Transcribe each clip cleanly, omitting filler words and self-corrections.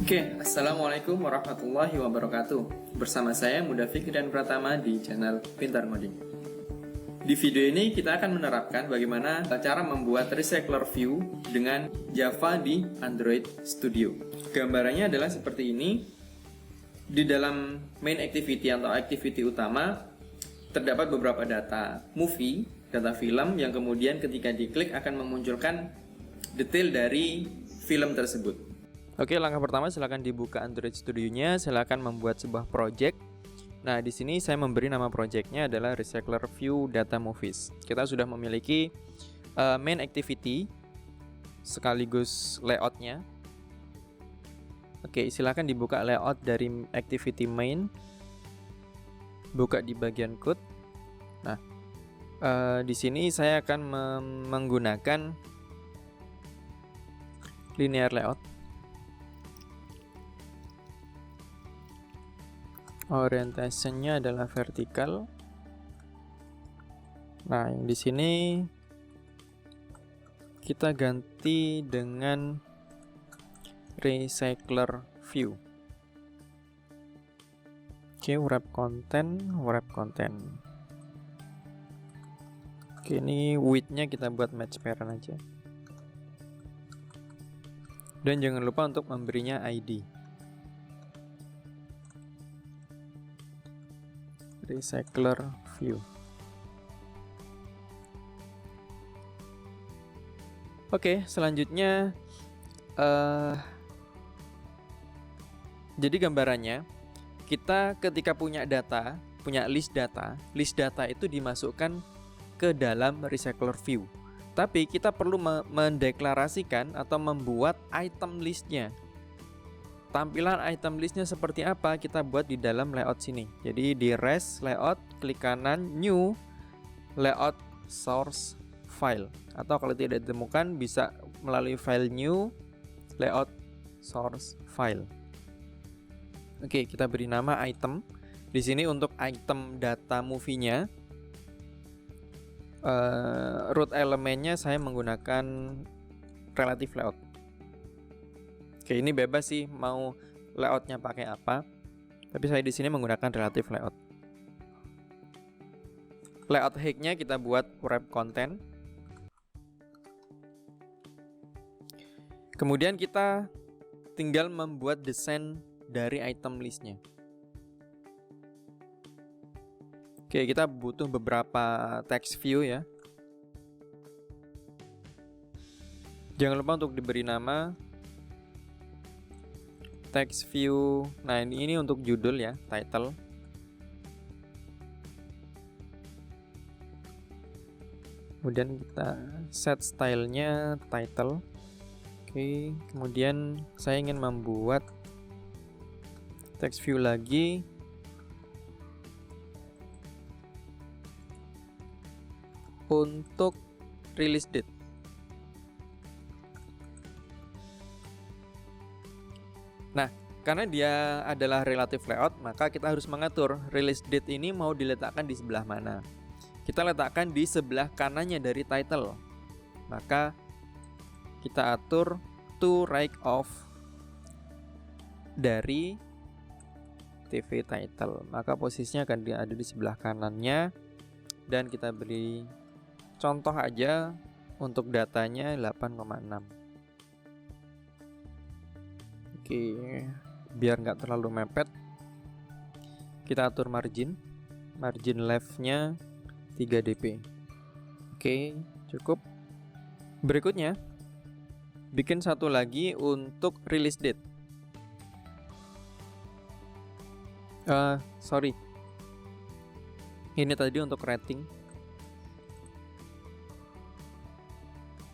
Assalamualaikum warahmatullahi wabarakatuh. Bersama saya Mudafik dan Pratama di channel Pintar Ngoding. Di video ini kita akan menerapkan bagaimana cara membuat recycler view dengan Java di Android Studio. Gambarannya adalah seperti ini. Di dalam main activity atau activity utama terdapat beberapa data movie, data film yang kemudian ketika diklik akan memunculkan detail dari film tersebut. Oke, langkah pertama silakan dibuka Android Studio-nya, silakan membuat sebuah project. Nah, di sini saya memberi nama projectnya adalah Recycler View Data Movies. Kita sudah memiliki main activity sekaligus layout-nya. Oke, silakan dibuka layout dari activity main. Buka di bagian code. Nah, di sini saya akan menggunakan linear layout. Orientasinya adalah vertikal. Nah, yang di sini kita ganti dengan recycler view. Oke, wrap content. Oke, ini width-nya kita buat match parent aja. Dan jangan lupa untuk memberinya ID. Recycler view. Oke, selanjutnya jadi gambarannya kita ketika punya data, punya list data itu dimasukkan ke dalam recycler view. Tapi kita perlu mendeklarasikan atau membuat item listnya. Tampilan item listnya seperti apa kita buat di dalam layout sini. Jadi di res layout, klik kanan new layout source file, atau kalau tidak ditemukan bisa melalui file new layout source file. Oke, kita beri nama item. Di sini untuk item data movie-nya, root elemennya saya menggunakan relative layout. Oke, ini bebas sih mau layoutnya pakai apa, tapi saya di sini menggunakan relative layout. Layout height-nya kita buat wrap content. Kemudian kita tinggal membuat desain dari item listnya. Oke, kita butuh beberapa text view ya. Jangan lupa untuk diberi nama text view. Nah, ini untuk judul ya, title. Kemudian kita set stylenya title. Oke, kemudian saya ingin membuat text view lagi. Untuk release date. Nah, karena dia adalah relative layout, maka kita harus mengatur release date ini mau diletakkan di sebelah mana. Kita letakkan di sebelah kanannya dari title. Maka kita atur to right of dari TV title. Maka posisinya akan ada di sebelah kanannya. Dan kita beri contoh aja untuk datanya 8,6. Oke, biar nggak terlalu mepet, kita atur margin leftnya 3 dp. Oke, cukup. Berikutnya, bikin satu lagi untuk release date. Sorry, ini tadi untuk rating.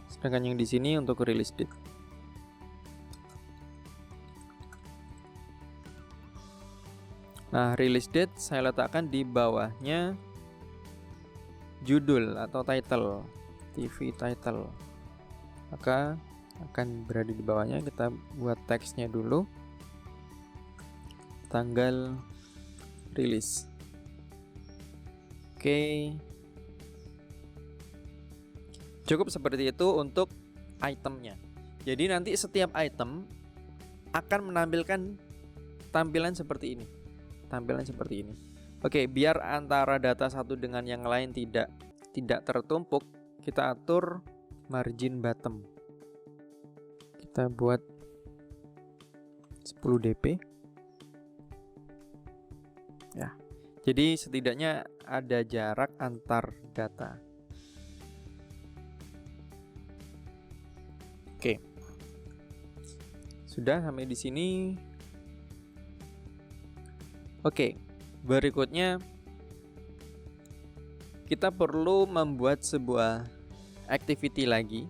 Sedangkan yang di sini untuk release date. Nah, release date saya letakkan di bawahnya judul atau title, TV title. Maka akan berada di bawahnya. Kita buat teksnya dulu. Tanggal rilis. Oke. Cukup seperti itu untuk itemnya. Jadi nanti setiap item akan menampilkan tampilan seperti ini. Oke, biar antara data satu dengan yang lain tidak tertumpuk, kita atur margin bottom. Kita buat 10 dp. Ya. Jadi setidaknya ada jarak antar data. Oke. Sudah sampai di sini. Oke. Berikutnya kita perlu membuat sebuah activity lagi,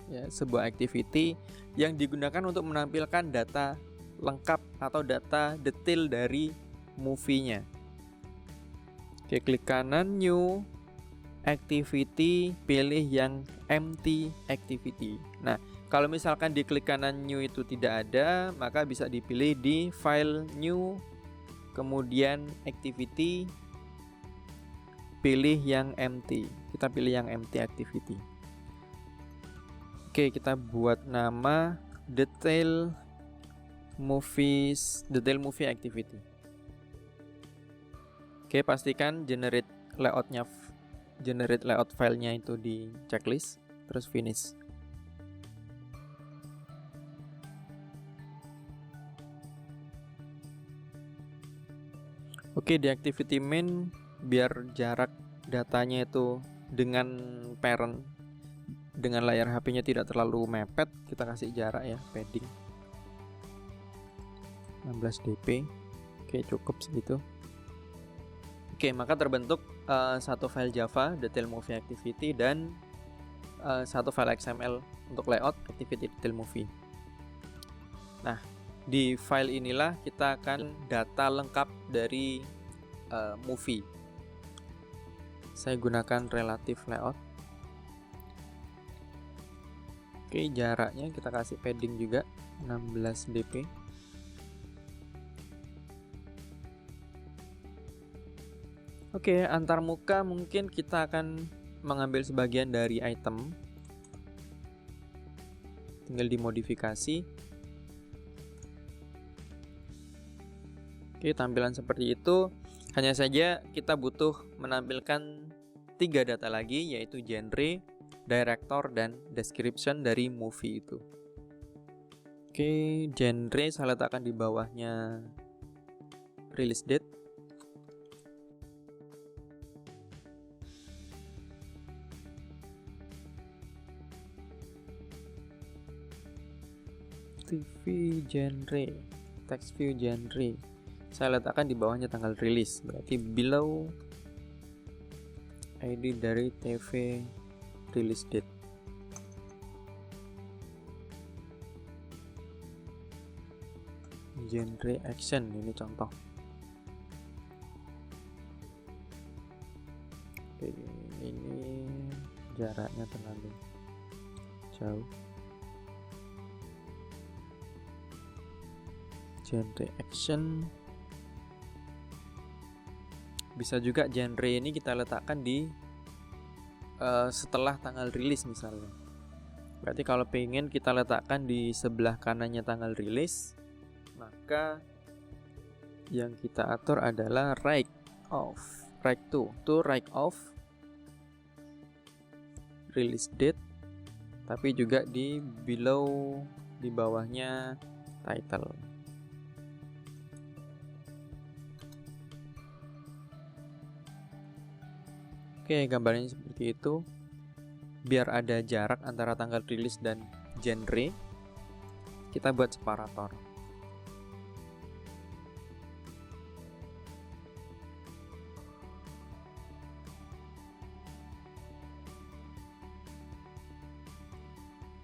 ya, sebuah activity yang digunakan untuk menampilkan data lengkap atau data detail dari movie-nya. Oke, klik kanan new activity, pilih yang empty activity. Nah, kalau misalkan di klik kanan new itu tidak ada, maka bisa dipilih di file new, kemudian activity, pilih yang empty. Kita pilih yang empty activity. Oke, kita buat nama detail movie activity. Oke, pastikan generate layout filenya itu di checklist, terus finish. Oke, di activity main, biar jarak datanya itu dengan parent, dengan layar HP-nya tidak terlalu mepet, kita kasih jarak ya, padding 16 dp. Oke, cukup segitu. Oke, maka terbentuk satu file Java detail movie activity dan satu file XML untuk layout activity detail movie. Nah, di file inilah kita akan data lengkap dari movie. Saya gunakan relative layout. Oke, jaraknya kita kasih padding juga 16 dp. Oke, antar muka mungkin kita akan mengambil sebagian dari item. Tinggal dimodifikasi. Oke, tampilan seperti itu. Hanya saja kita butuh menampilkan 3 data lagi, yaitu genre, director, dan description dari movie itu. Oke, genre saya letakkan di bawahnya release date. TV genre, text view genre. Saya letakkan di bawahnya tanggal rilis, berarti below ID dari TV release date. Genre action, ini contoh. Oke, ini jaraknya terlalu jauh. Genre action. Bisa juga genre ini kita letakkan di setelah tanggal rilis misalnya. Berarti kalau pengen kita letakkan di sebelah kanannya tanggal rilis, maka yang kita atur adalah right to right off release date, tapi juga di below, di bawahnya title. Oke, gambarnya seperti itu. Biar ada jarak antara tanggal rilis dan genre, kita buat separator.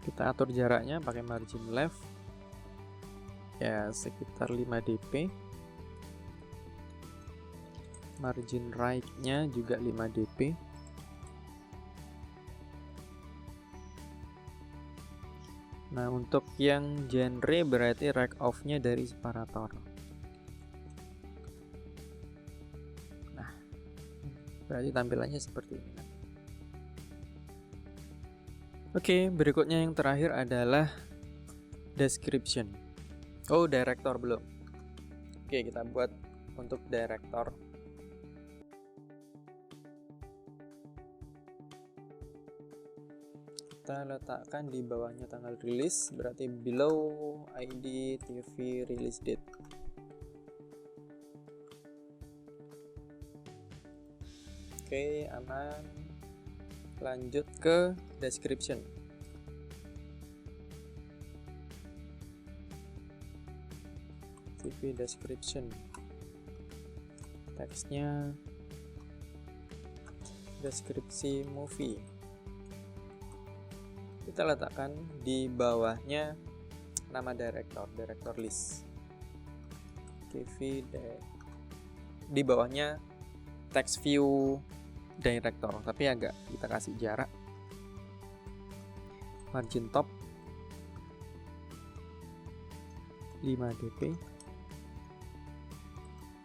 Kita atur jaraknya pakai margin left, ya sekitar 5 dp. Margin right-nya juga 5 dp. Nah, untuk yang genre berarti right off-nya dari separator. Nah, berarti tampilannya seperti ini. Oke, berikutnya yang terakhir adalah description. Oh, director belum. Oke, kita buat untuk director. Kita letakkan di bawahnya tanggal rilis, berarti below ID TV release date. Oke, aman. Lanjut ke description. TV description. Teksnya deskripsi movie. Kita letakkan di bawahnya nama director list. TV di bawahnya text view director, tapi agak kita kasih jarak. Margin top 5 dp.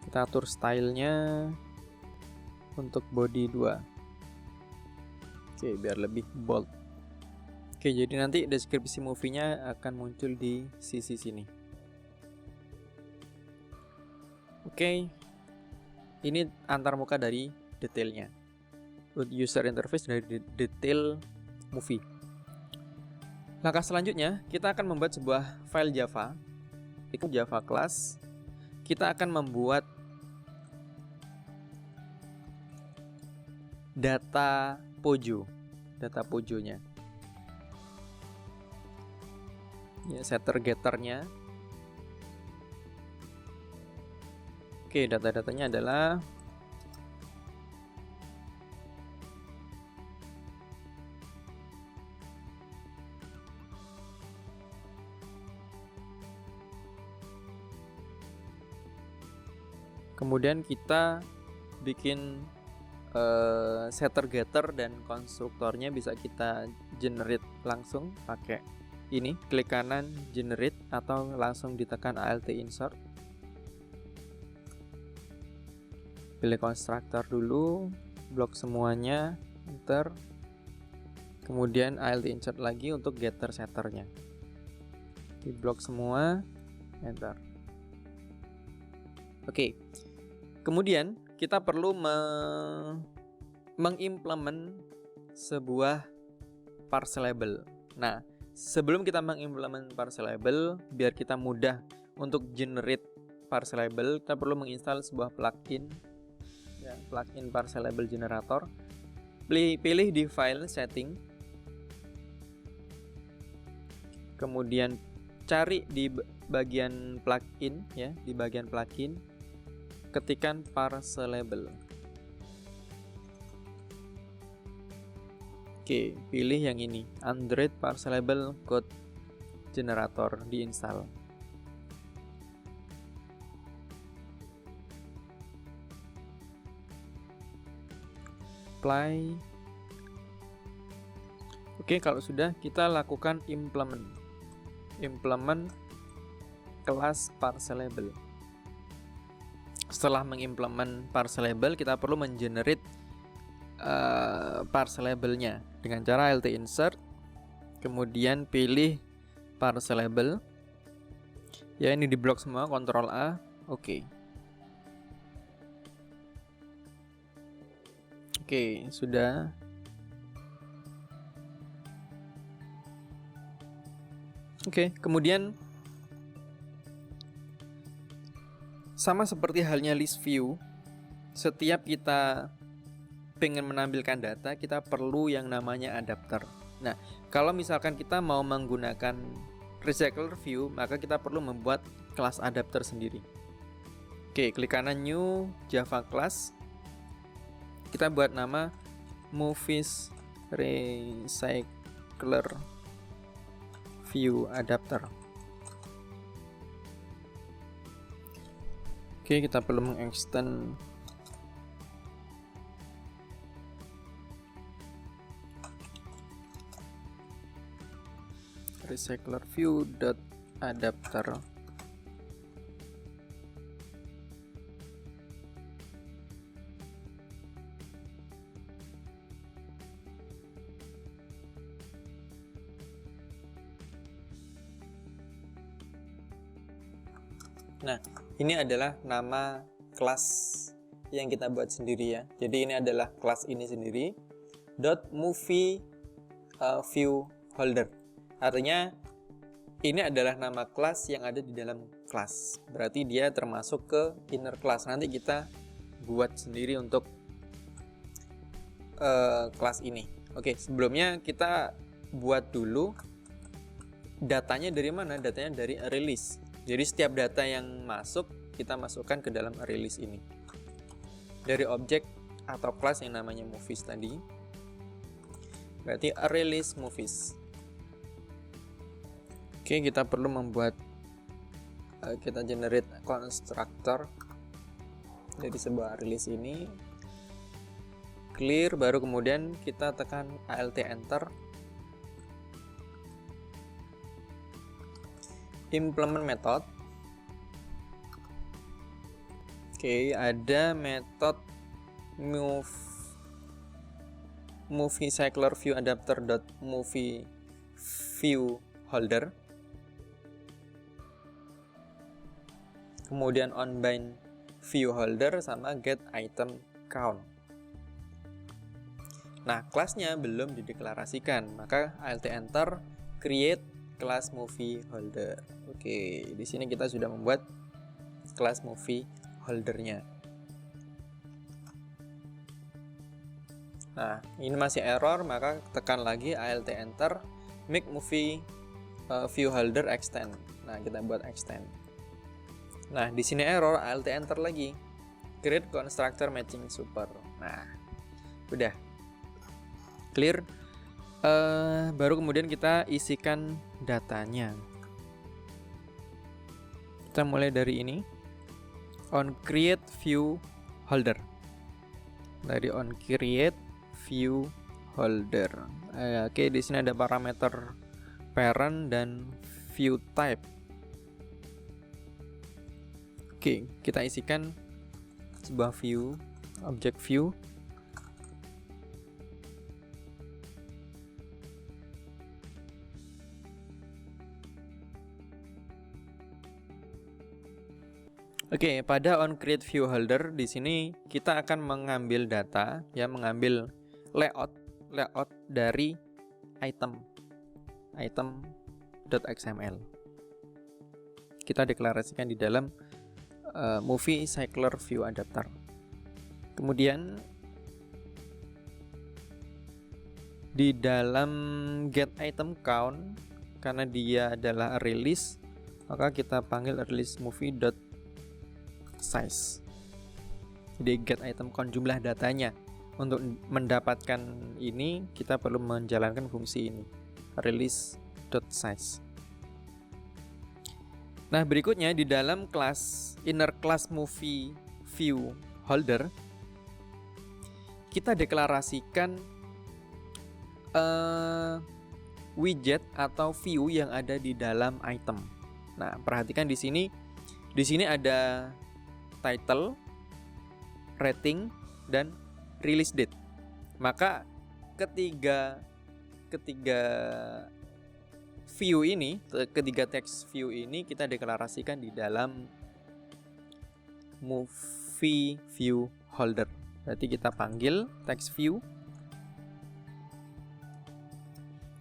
Kita atur stylenya untuk body 2. Oke, biar lebih bold. Oke, jadi nanti deskripsi movie-nya akan muncul di sisi sini. Oke, ini antarmuka dari detailnya. User interface dari detail movie. Langkah selanjutnya, kita akan membuat sebuah file Java. Itu Java class. Kita akan membuat data pojonya. Ya, setter getternya. Oke, data-datanya adalah kemudian kita bikin setter getter dan konstruktornya bisa kita generate langsung pakai ini, klik kanan generate atau langsung ditekan alt insert. Pilih konstruktor dulu, blok semuanya, enter. Kemudian alt insert lagi untuk getter setternya. Di blok semua, enter. Oke. Kemudian kita perlu mengimplement sebuah parse label. Nah, sebelum kita mengimplement parse label, biar kita mudah untuk generate parse label, kita perlu menginstal sebuah plugin, ya, plugin parse label generator. Pilih di file setting, kemudian cari di bagian plugin, ya, di bagian plugin, ketikan parse label. Oke, pilih yang ini, Android parse label code generator, diinstal. Apply. Oke, kalau sudah, kita lakukan implement kelas parse label. Setelah mengimplement parse label, kita perlu mengenerate parse labelnya dengan cara alt insert, kemudian pilih parse label. Ya, ini di blok semua, Ctrl A, oke. Oke, sudah. Oke, kemudian sama seperti halnya list view, setiap kita pengen menampilkan data, kita perlu yang namanya adapter. Nah, kalau misalkan kita mau menggunakan recycler view, maka kita perlu membuat kelas adapter sendiri. Oke, klik kanan new Java class. Kita buat nama movies recycler view adapter. Oke, kita perlu mengextend recycler view.adapter. Nah, ini adalah nama kelas yang kita buat sendiri ya. Jadi ini adalah kelas ini sendiri .movie view holder. Artinya ini adalah nama kelas yang ada di dalam kelas. Berarti dia termasuk ke inner class. Nanti kita buat sendiri untuk kelas ini. Oke, sebelumnya kita buat dulu datanya dari mana? Datanya dari release. Jadi setiap data yang masuk kita masukkan ke dalam release ini. Dari objek atau kelas yang namanya movies tadi. Berarti release movies. Oke, kita perlu membuat kita generate constructor dari sebuah release ini. Clear, baru kemudian kita tekan Alt Enter. Implement method. Oke, ada metode movie cycler view adapter .movie view holder. Kemudian onBind view holder sama get item count. Nah, kelasnya belum dideklarasikan, maka Alt Enter create kelas movie holder. Oke, di sini kita sudah membuat kelas movie holdernya. Nah, ini masih error, maka tekan lagi Alt Enter, make movie view holder extend. Nah, kita buat extend. Nah, di sini error, Alt Enter lagi, create constructor matching super. Nah, udah clear. Baru kemudian kita isikan datanya. Kita mulai dari ini, on create view holder. Dari on create view holder. Oke, di sini ada parameter parent dan view type. Oke, kita isikan sebuah view, object view. Oke, pada on create view holder di sini kita akan mengambil data, ya, mengambil layout dari item.xml. Kita deklarasikan di dalam movie cycler view adapter. Kemudian di dalam get item count, karena dia adalah release, maka kita panggil release movie.size. Jadi get item count, jumlah datanya. Untuk mendapatkan ini kita perlu menjalankan fungsi ini, release.size. Nah, berikutnya di dalam kelas inner class movie view holder kita deklarasikan widget atau view yang ada di dalam item. Nah, perhatikan di sini ada title, rating, dan release date. Maka ketiga view ini, ketiga text view ini kita deklarasikan di dalam movie view holder. Berarti kita panggil text view,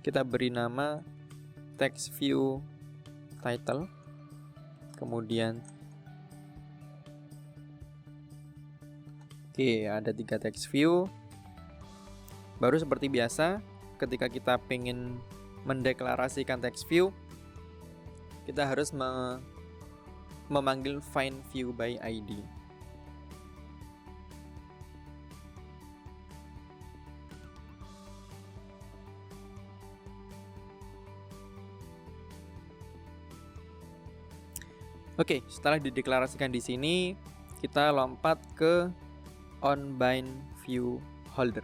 kita beri nama text view title, kemudian ada 3 text view. Baru seperti biasa, ketika kita pengen mendeklarasikan text view, kita harus memanggil find view by ID. Oke, setelah dideklarasikan di sini, kita lompat ke onBind view holder.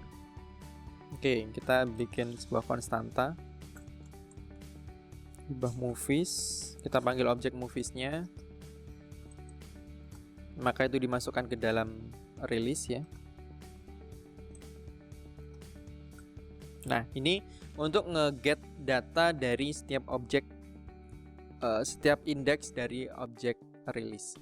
Oke, kita bikin sebuah konstanta. Ubah movies, kita panggil objek moviesnya. Maka itu dimasukkan ke dalam release ya. Nah, ini untuk nge-get data dari setiap objek, setiap indeks dari objek release.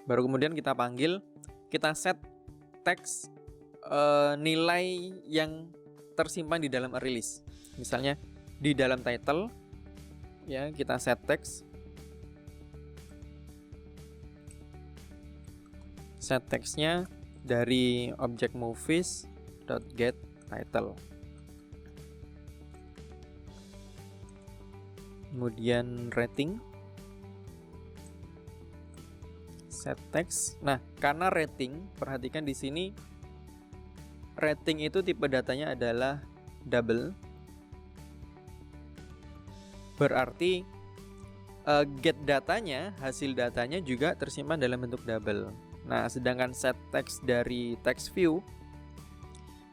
Baru kemudian kita panggil, kita set teks nilai yang tersimpan di dalam release. Misalnya di dalam title ya, kita set teks. Set teksnya dari objek movies.getTitle. Kemudian rating, set text. Nah, karena rating, perhatikan di sini rating itu tipe datanya adalah double. Berarti get datanya, hasil datanya juga tersimpan dalam bentuk double. Nah, sedangkan set text dari text view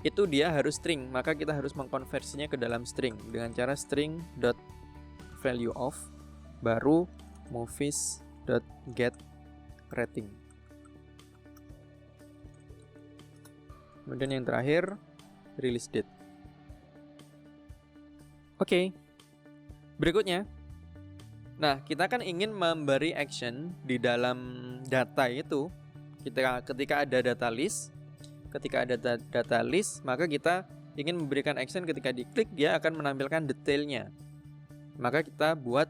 itu dia harus string, maka kita harus mengkonversinya ke dalam string dengan cara string.valueOf baru movies.getRating. Kemudian yang terakhir release date. Oke. Berikutnya, nah kita kan ingin memberi action di dalam data itu. Ketika ada data list, maka kita ingin memberikan action ketika diklik dia akan menampilkan detailnya. Maka kita buat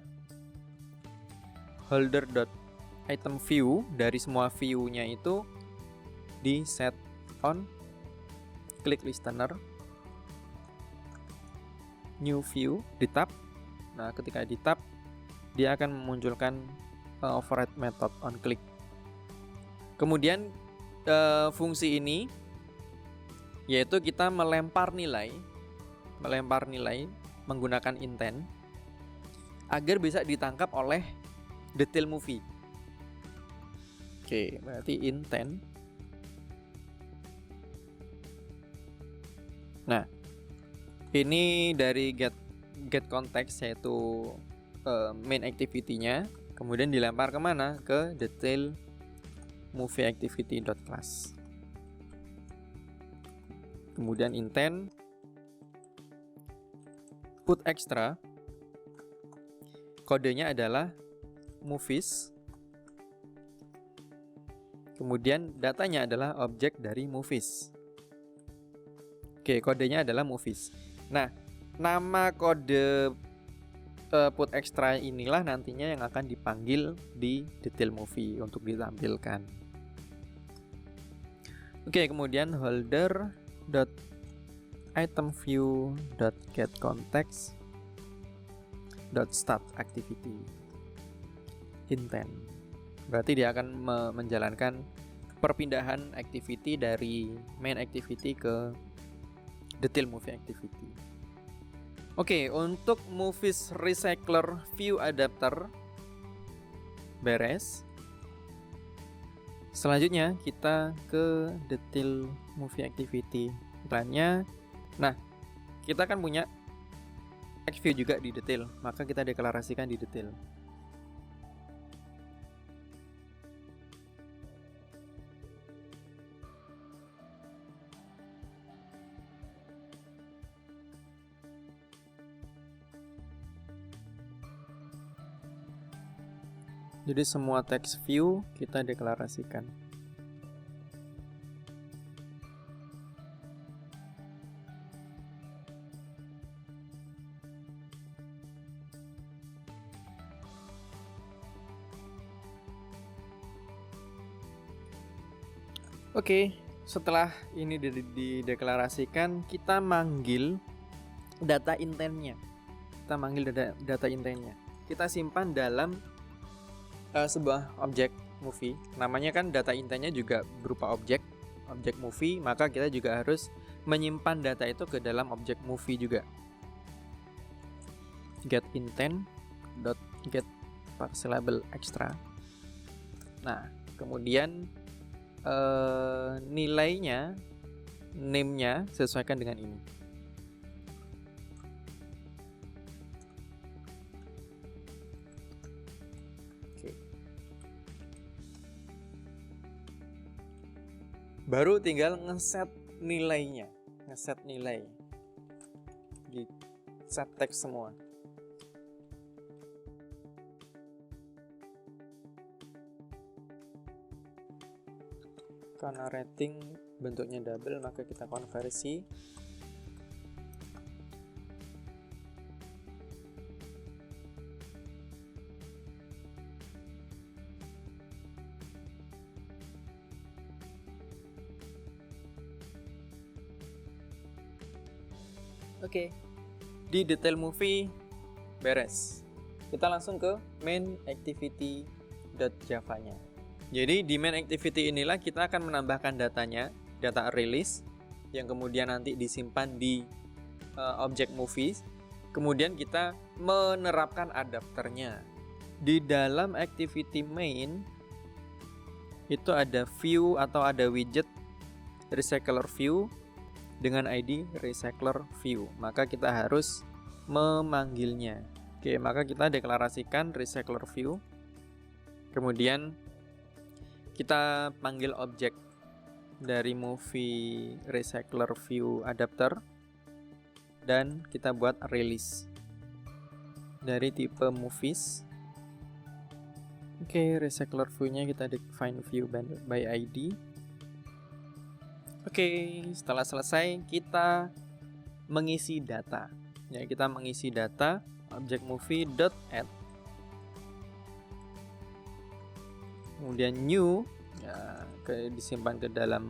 holder.itemView, dari semua view-nya itu di set on, klik listener, new view, di tab. Nah, ketika di tab dia akan memunculkan override method on click. Kemudian fungsi ini yaitu kita melempar nilai menggunakan intent agar bisa ditangkap oleh detail movie. Oke, berarti intent. Nah, ini dari get context yaitu main activity-nya, kemudian dilempar kemana? Ke detail movie activity.class. Kemudian intent put extra, kodenya adalah movies. Kemudian datanya adalah objek dari movies. Oke, kodenya adalah movies. Nah, nama kode put extra inilah nantinya yang akan dipanggil di detail movie untuk ditampilkan. Oke, kemudian holder.itemView.getContext.startActivity intent. Berarti dia akan menjalankan perpindahan activity dari main activity ke detail movie activity. Oke, untuk movies recycler view adapter beres. Selanjutnya kita ke detail movie activity plannya. Nah, kita kan punya text view juga di detail, maka kita deklarasikan di detail. Jadi semua text view kita deklarasikan. Oke, setelah ini dideklarasikan, kita manggil data intentnya. Data intentnya. Kita simpan dalam sebuah objek movie. Namanya kan data intentnya juga berupa objek movie, maka kita juga harus menyimpan data itu ke dalam objek movie juga. Get intent.get parcelable extra. Nah, kemudian nilainya, name-nya sesuaikan dengan ini. Baru tinggal ngeset nilainya, ngeset nilai. set text semua. Karena rating bentuknya double, maka kita konversi. Oke, di detail movie beres. Kita langsung ke main activity.java-nya. Jadi di main activity inilah kita akan menambahkan datanya, data release, yang kemudian nanti disimpan di objek movies. Kemudian kita menerapkan adapternya. Di dalam activity main itu ada view atau ada widget recycler view dengan ID recycler view. Maka kita harus memanggilnya. Oke, maka kita deklarasikan recycler view. Kemudian kita panggil objek dari movie recycler view adapter dan kita buat release dari tipe movies. Oke, recycler view-nya kita define view by ID. Oke, setelah selesai kita mengisi data. Ya, kita mengisi data objek movie.add. Kemudian new, ya, disimpan ke dalam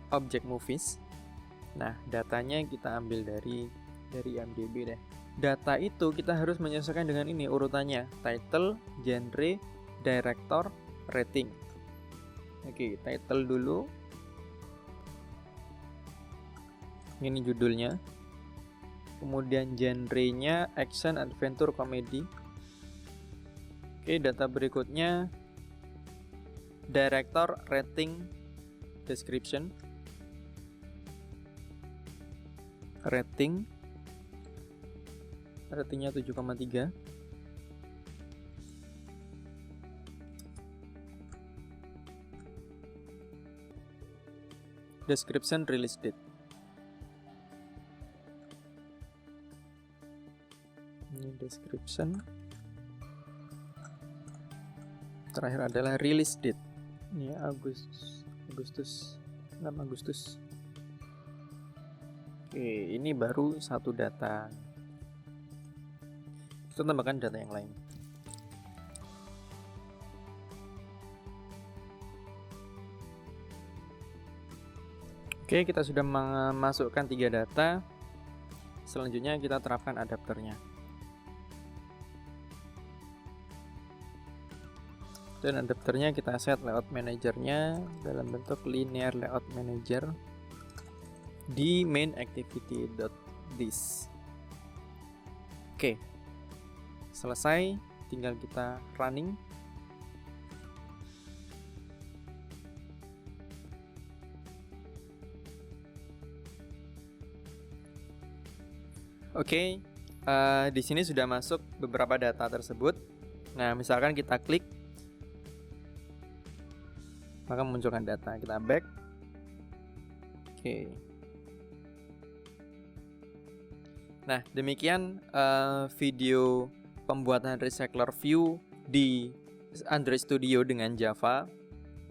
objek movies. Nah, datanya kita ambil dari IMDb deh. Data itu kita harus menyesuaikan dengan ini urutannya: title, genre, director, rating. Oke, title dulu. Ini judulnya. Kemudian genre-nya action, adventure, comedy. Oke, data berikutnya director, rating, description. Ratingnya 7,3. Description, release date. Ini description. Terakhir adalah release date. Ini Agustus 6 Agustus. Oke, ini baru satu data. Kita tambahkan data yang lain. Oke, kita sudah memasukkan 3 data. Selanjutnya kita terapkan adapternya. Dan adapternya kita set layout manajernya dalam bentuk linear layout manager di main activity.this. Oke, selesai, tinggal kita running. Oke, di sini sudah masuk beberapa data tersebut. Nah, misalkan kita klik, maka munculkan data. Kita back. Oke. Nah, demikian video pembuatan recycler view di Android Studio dengan Java.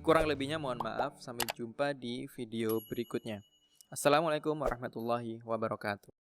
Kurang lebihnya mohon maaf. Sampai jumpa di video berikutnya. Assalamualaikum warahmatullahi wabarakatuh.